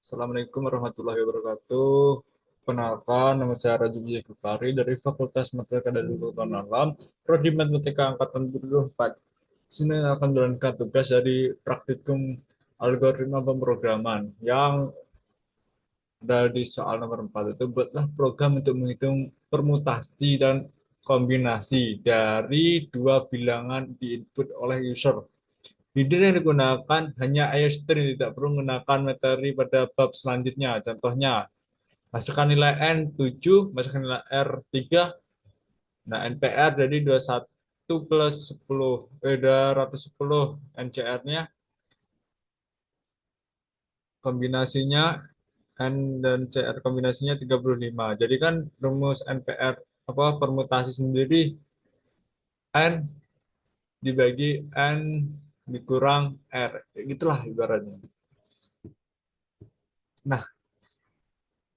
Assalamualaikum warahmatullahi wabarakatuh. Kenalkan, nama saya Rajab Kifari dari Fakultas Matematika dan Ilmu Alam, Prodi Matematika Angkatan 2024. Sini akan menjalankan tugas dari praktikum algoritma pemrograman yang ada di soal nomor 4 itu buatlah program untuk menghitung permutasi dan kombinasi dari dua bilangan di input oleh user. Leader yang digunakan hanya string, tidak perlu menggunakan materi pada bab selanjutnya. Contohnya, masukkan nilai N 7, masukkan nilai R 3, nah NPR jadi 21 plus 10, 210, NCR-nya, kombinasinya N dan CR kombinasinya 35. Jadi kan rumus NPR apa permutasi sendiri N dibagi N dikurang R. Gitulah ibaratnya. Nah,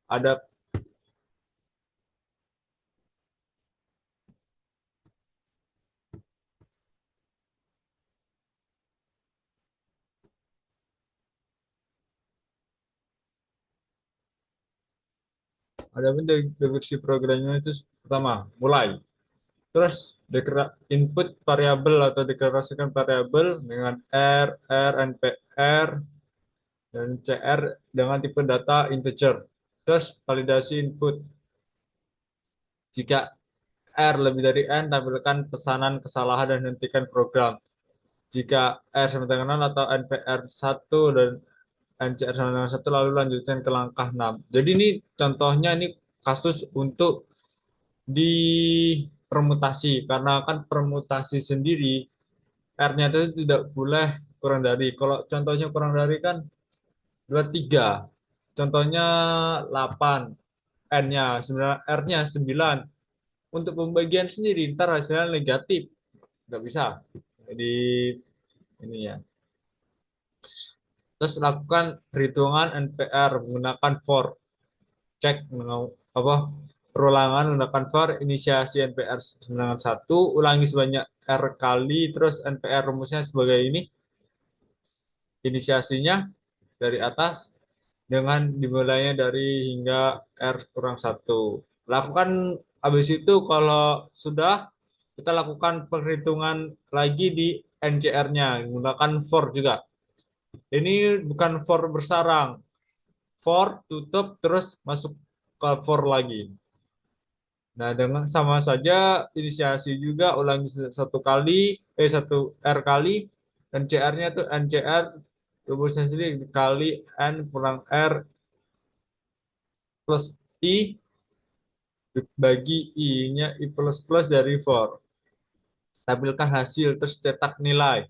ada ada definisi programnya itu pertama, mulai. Terus input variabel atau deklarasikan variabel dengan R, NPR, dan CR dengan tipe data integer. Terus validasi input. Jika R lebih dari N, tampilkan pesanan kesalahan dan hentikan program. Jika R sama dengan 0 atau NPR 1 dan NCR sama dengan 1, lalu lanjutkan ke langkah 6. Jadi ini contohnya ini kasus untuk di permutasi. Karena kan permutasi sendiri R-nya itu tidak boleh kurang dari. Kalau contohnya kurang dari kan 23. Contohnya 8. N-nya 9, R-nya 9. Untuk pembagian sendiri, ntar hasilnya negatif. Nggak bisa. Jadi ini ya. Terus lakukan perhitungan NPR menggunakan for. Cek apa perulangan menggunakan for inisiasi NPR dengan 1, ulangi sebanyak R kali, terus NPR rumusnya sebagai ini. Inisiasinya dari atas dengan dimulainya dari hingga R kurang 1. Lakukan habis itu kalau sudah kita lakukan perhitungan lagi di NCR-nya menggunakan for juga. Ini bukan for bersarang, for tutup terus masuk ke for lagi. Nah, dengan sama saja inisiasi juga ulangi satu kali, satu R kali, dan CR-nya itu NCR rumusnya sendiri kali N kurang R plus I bagi I-nya I plus plus dari for. Tampilkan hasil, terus cetak nilai.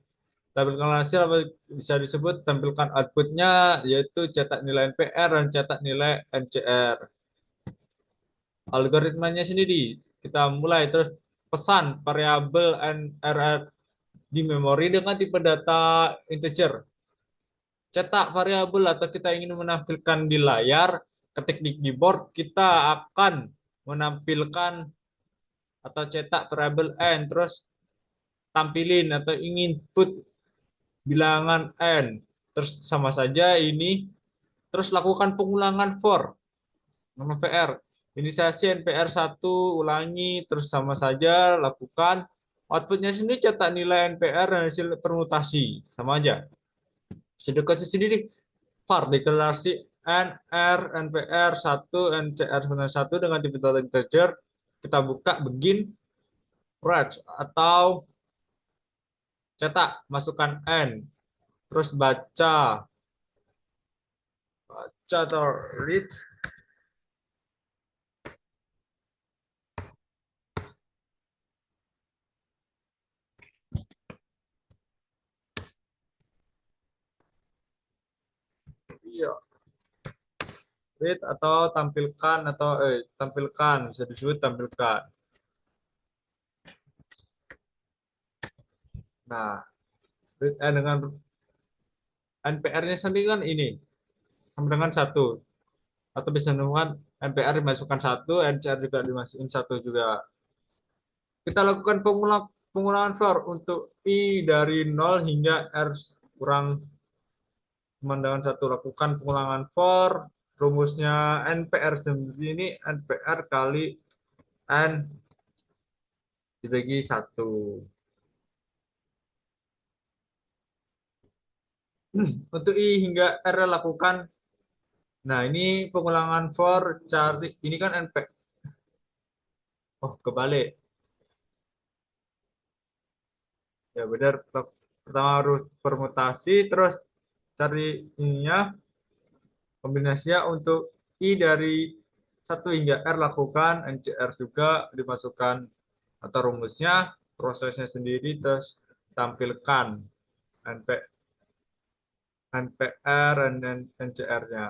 Tampilkan hasil apa bisa disebut tampilkan outputnya, yaitu cetak nilai NPR dan cetak nilai NCR. Algoritmanya sendiri, kita mulai terus pesan variabel NRR di memori dengan tipe data integer. Cetak variabel atau kita ingin menampilkan di layar, ketik di keyboard, kita akan menampilkan atau cetak variabel N, terus tampilin atau ingin put bilangan N. Terus sama saja ini, terus lakukan pengulangan for, NPR. Inisiasi NPR 1, ulangi, terus sama saja lakukan. Outputnya sendiri cetak nilai NPR dan hasil permutasi. Sama aja. Sedekatnya sendiri var deklarasi NR, NPR 1, NCR 1 dengan tipe data integer. Kita buka begin write atau cetak, masukkan N, terus baca, atau read, iya, read atau tampilkan atau tampilkan, bisa disebut tampilkan. Nah, read dengan NPR-nya sendiri kan ini sama dengan 1, atau bisa dengan NPR dimasukkan 1, NCR juga dimasukin 1 juga. Kita lakukan pengulangan for untuk I dari 0 hingga R kurang pemandangan satu, lakukan pengulangan for. Rumusnya NPR sendiri ini NPR kali N dibagi satu. Untuk I hingga R lakukan. Nah, ini pengulangan for cari. Ini kan NP. Oh, kebalik. Ya, benar. Pertama harus permutasi, terus cari ininya, kombinasinya untuk I dari satu hingga R lakukan, NCR juga dimasukkan atau rumusnya, prosesnya sendiri, terus tampilkan NP, NPR dan NCR-nya.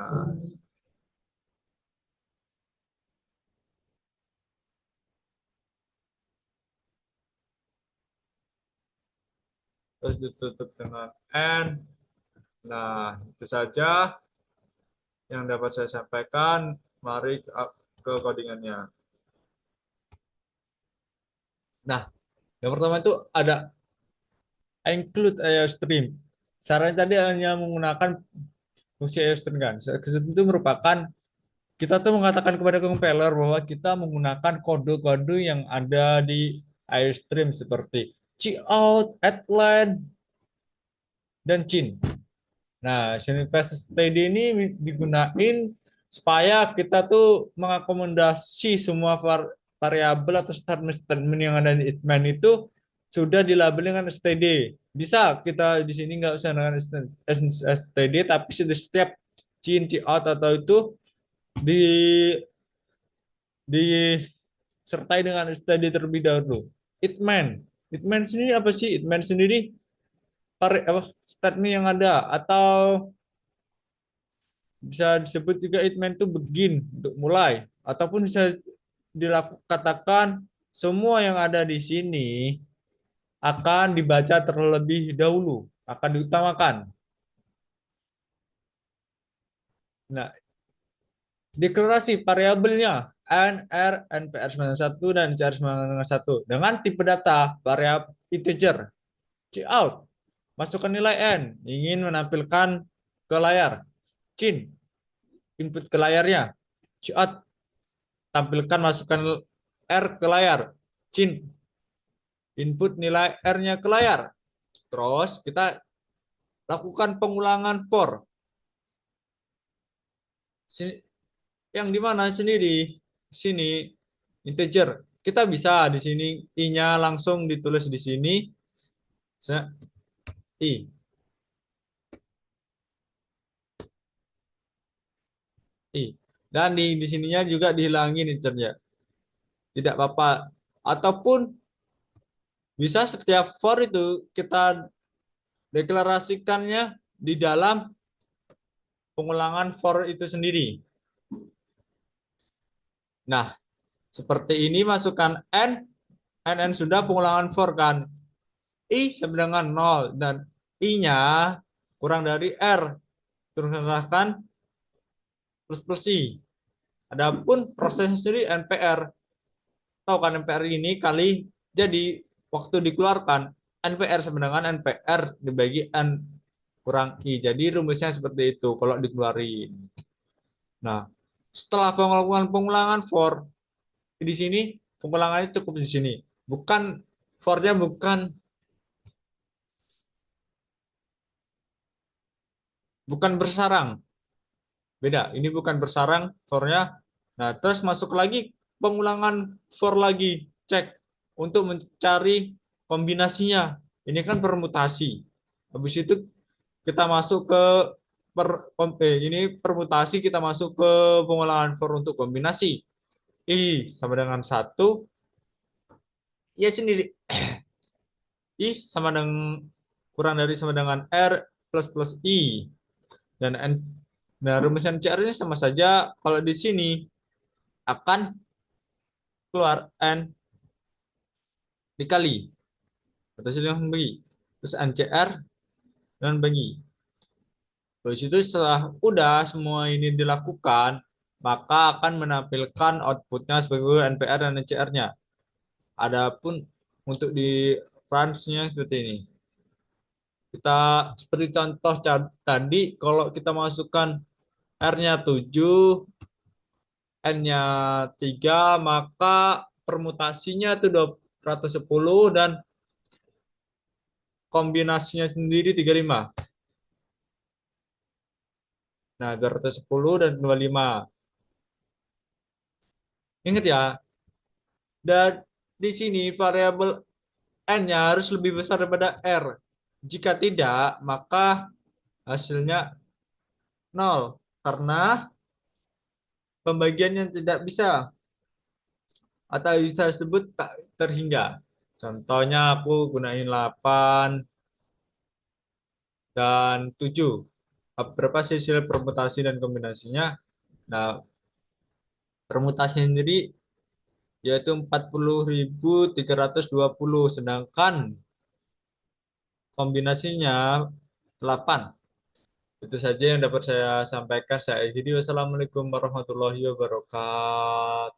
Terus ditutup dengan N. Nah, itu saja yang dapat saya sampaikan. Mari ke codingannya. Nah, yang pertama itu ada include IOStream. Caranya tadi hanya menggunakan fungsi IOStream kan. Itu merupakan kita tuh mengatakan kepada compiler bahwa kita menggunakan kode-kode yang ada di IOStream seperti cout, atlan, dan chin. Nah, Shinfast Steady ini digunain supaya kita tuh mengakomodasi semua variabel atau statement yang ada di itman itu sudah dilabel dengan std. Bisa kita di sini nggak usah dengan std, tapi setiap cin, out atau itu di disertai dengan std terlebih dahulu. Itman, itman sendiri apa sih? Itman sendiri statement yang ada atau bisa disebut juga itman itu begin untuk mulai ataupun bisa dikatakan semua yang ada di sini akan dibaca terlebih dahulu, akan diutamakan. Nah, deklarasi variabelnya n, r, npr 91 dan cr 91 dengan tipe data variabel integer. Cout, masukkan nilai n, ingin menampilkan ke layar. Cin, input ke layarnya. Cout, tampilkan masukkan R ke layar. Cin, input nilai R-nya ke layar. Terus kita lakukan pengulangan for. Yang di mana sendiri? Sini integer. Kita bisa di sini I-nya langsung ditulis di sini. I. I. Dan di sininya juga dihilangin integernya. Tidak apa-apa. Ataupun bisa setiap for itu kita deklarasikannya di dalam pengulangan for itu sendiri. Nah, seperti ini masukkan n sudah pengulangan for kan. I sama dengan 0 dan I-nya kurang dari R. Teruskan plus I. Adapun prosesnya sendiri NPR. Tahu kan NPR ini kali jadi waktu dikeluarkan NPR sama dengan NPR dibagi N kurang I. Jadi rumusnya seperti itu kalau dikeluarin. Nah, setelah pengulangan for di sini pengulangannya cukup di sini. Bukan for-nya bukan bersarang. Beda, ini bukan bersarang for-nya. Nah, terus masuk lagi pengulangan for lagi, cek untuk mencari kombinasinya. Ini kan permutasi. Habis itu kita masuk ke ini permutasi, kita masuk ke pengulangan for untuk kombinasi. I sama dengan 1, ya sendiri. I sama dengan kurang dari sama dengan R plus I. Dan nah, rumus NCR ini sama saja. Kalau di sini akan keluar N dikali. Atau dengan bagi. Terus NCR dan bagi. Terus itu setelah udah semua ini dilakukan, maka akan menampilkan outputnya sebagai NPR dan NCR-nya. Adapun untuk di branch-nya seperti ini. Kita seperti contoh tadi, kalau kita masukkan R-nya 7, N-nya 3, maka permutasinya itu 210 dan kombinasinya sendiri 35. Nah, 210 dan 25. Ingat ya, dan di sini variabel N-nya harus lebih besar daripada R. Jika tidak, maka hasilnya nol. Karena pembagian yang tidak bisa atau bisa disebut tak terhingga. Contohnya aku gunain 8 dan 7. Berapa sih hasil permutasi dan kombinasinya? Nah, permutasi sendiri yaitu 40.320, sedangkan kombinasinya 8. Itu saja yang dapat saya sampaikan. Saya jadi wassalamualaikum warahmatullahi wabarakatuh.